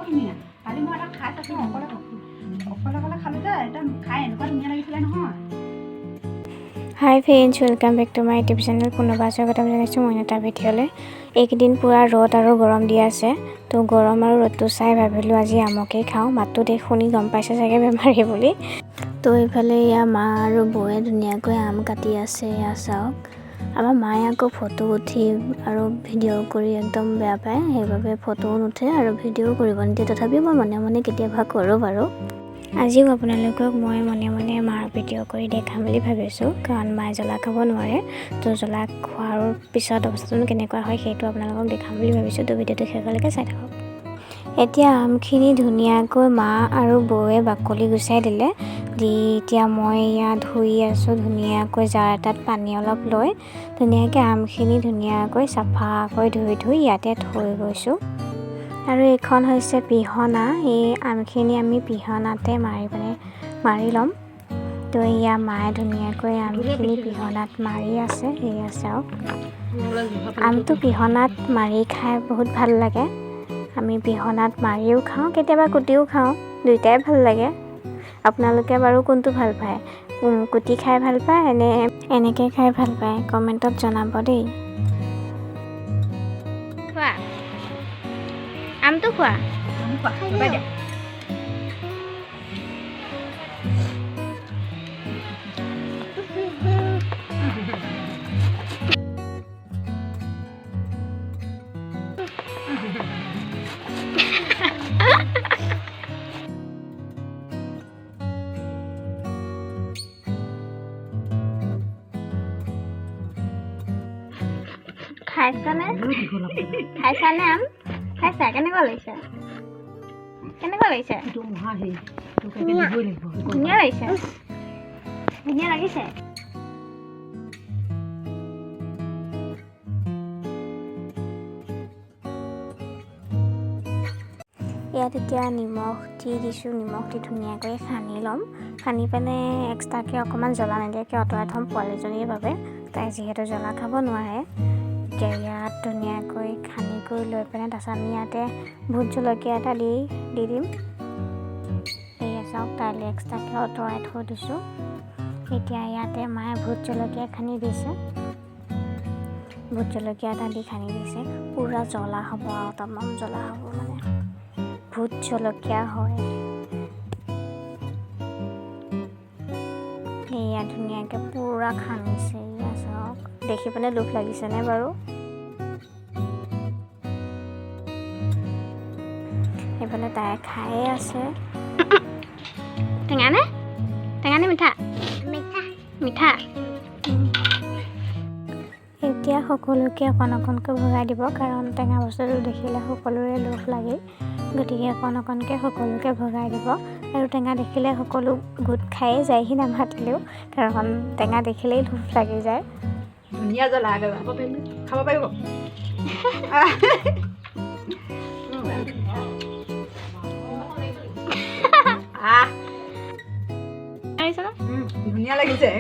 ধুনীয়া কালি মই এটা খাই চাইছোঁ অকলে খালোঁ যে এটা খাই এনেকুৱা ধুনীয়া লাগিছিলে নহয়। Hi friends, welcome back to my YouTube channel. পুনৰবাৰ স্বাগতম জনাইছোঁ মই এটা ভিডিঅ'লৈ। এইকেইদিন পূৰা ৰ'দ আৰু গৰম দি আছে, তো গৰম আৰু ৰ'দটো চাই ভাবিলোঁ আজি আমকেই খাওঁ। মাতটো দেখ শুনি গম পাইছে চাগে বেমাৰী বুলি। তো এইফালে এয়া মা আৰু বৌয়ে ধুনীয়াকৈ আম কাটি আছে। এয়া চাওক, আমাৰ মায়ে আকৌ ফটো উঠি আৰু ভিডিঅ' কৰি একদম বেয়া পায়, সেইবাবে ফটোও নুঠে আৰু ভিডিঅ'ও কৰিব নিদিয়ে। তথাপিও মই মনে মনে কেতিয়াবা কৰোঁ বাৰু। আজিও আপোনালোকক মই মনে মনে মাৰ ভিডিঅ' কৰি দেখাম বুলি ভাবিছোঁ, কাৰণ মায়ে জ্বলা খাব নোৱাৰে। তো জ্বলা খোৱাৰ পিছত অৱস্থাটো কেনেকুৱা হয় সেইটো আপোনালোকক দেখাম বুলি ভাবিছোঁ। তো ভিডিঅ'টো শেষলৈকে চাই থাকক। এতিয়া আমখিনি ধুনীয়াকৈ মা আৰু বৌয়ে বাকলি গুচাই দিলে। এতিয়া মই ইয়াত ধুই আছোঁ ধুনীয়াকৈ। জাৰ এটাত পানী অলপ লৈ ধুনীয়াকৈ আমখিনি ধুনীয়াকৈ চাফাকৈ ধুই ইয়াতে থৈ গৈছোঁ। আৰু এইখন হৈছে পিহনা। এই আমখিনি আমি পিহনাতে মাৰি ল'ম। তো এয়া মায়ে ধুনীয়াকৈ আমখিনি পিহনাত মাৰি আছে। সেয়া চাওক, আমটো পিহনাত মাৰি খাই বহুত ভাল লাগে। আমি পিহনাত মাৰিও খাওঁ, কেতিয়াবা কুটিও খাওঁ, দুইটাই ভাল লাগে। আপোনালোকে বাৰু কোনটো ভাল পায়? কুটি খাই ভাল পায় নে এনেকৈ খাই ভাল পায়? কমেণ্টত জনাব দেই। খোৱা আমটো খোৱা। খাইছানে আম? খাইছা? কেনেকুৱা লাগিছে? ধুনীয়া লাগিছে? ধুনীয়া লাগিছে? ইয়াত এতিয়া নিমখ দি দিছোঁ। নিমখ দি ধুনীয়াকৈ সানি ল'ম। সানি পেলাই এক্সট্ৰাকৈ অকণমান জ্বলা নিদিয়াকৈ আঁতৰাই থ'ম পোৱালীজনীৰ বাবে, তাই যিহেতু জ্বলা খাব নোৱাৰে। এতিয়া ইয়াত ধুনীয়াকৈ সানি কৰি লৈ পেলাই তাৰপিছত আমি ইয়াতে ভোট জলকীয়া এটা দি দিম। সেয়া চাওক, তাইলৈ এক্সট্ৰাকৈ আঁতৰাই থৈ দিছোঁ। এতিয়া ইয়াতে মায়ে ভোট জলকীয়া সানি দিছে। ভোট জলকীয়া এটা দি সানি দিছে। পূৰা জ্বলা হ'ব আৰু তামাম জ্বলা হ'ব, মানে ভোট জলকীয়া হয়। সেয়া ধুনীয়াকৈ পূৰা সানিছে। এয়া চাওক, দেখি পেলাই লোভ লাগিছেনে বাৰু? এইফালে তাই খায়ে আছে। টেঙা নে মিঠা? মিঠা। এতিয়া সকলোকে অকণ অকণকৈ ভগাই দিব, কাৰণ টেঙা বস্তুটো দেখিলে সকলোৰে লোভ লাগে। গতিকে অকণ অকণকৈ সকলোকে ভগাই দিব। আৰু টেঙা দেখিলে সকলো গোট খায়ে যায়, সি নামাতিলেও, কাৰণ টেঙা দেখিলেই লোভ লাগি যায়। ধুনীয়া জ্বলা খাব পাৰিব। ধুনীয়া লাগিছে।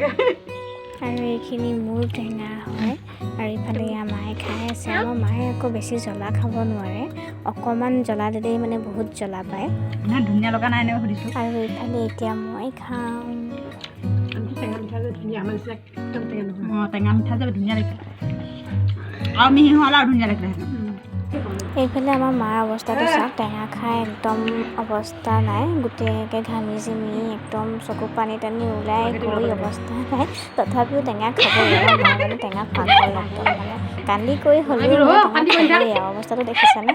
আৰু এইখিনি মোৰ টেঙা হয়। আৰু ইফালে মায়ে খাই আছে। আমাৰ মায়ে আকৌ বেছি জ্বলা খাব নোৱাৰে, অকণমান জ্বলা দিলেই মানে বহুত জ্বলা পায়। ধুনীয়া লগা নাই এনেকৈ সুধিছোঁ। আৰু ইফালে এতিয়া মই খাওঁ। টেঙা মিঠা যে ধুনীয়া, আমাৰ নিচিনা একদম টেঙা নহয়। টেঙা মিঠা যে ধুনীয়া লাগিছে, আৰু মিহি হোৱালে আৰু ধুনীয়া লাগিলে। এইফালে আমাৰ মাৰ অৱস্থাটো চাওক, টেঙা খাই একদম অৱস্থা নাই, গোটেইকৈ ঘামি জিমি একদম চকু পানী টানি ওলাই গৈ অৱস্থা নাই। তথাপিও টেঙা খাবই। আমাৰ মা মানে টেঙা পাগল, একদম মানে কান্দি কৰি হ'লেও টেঙা খাবই। অৱস্থাটো দেখিছেনে?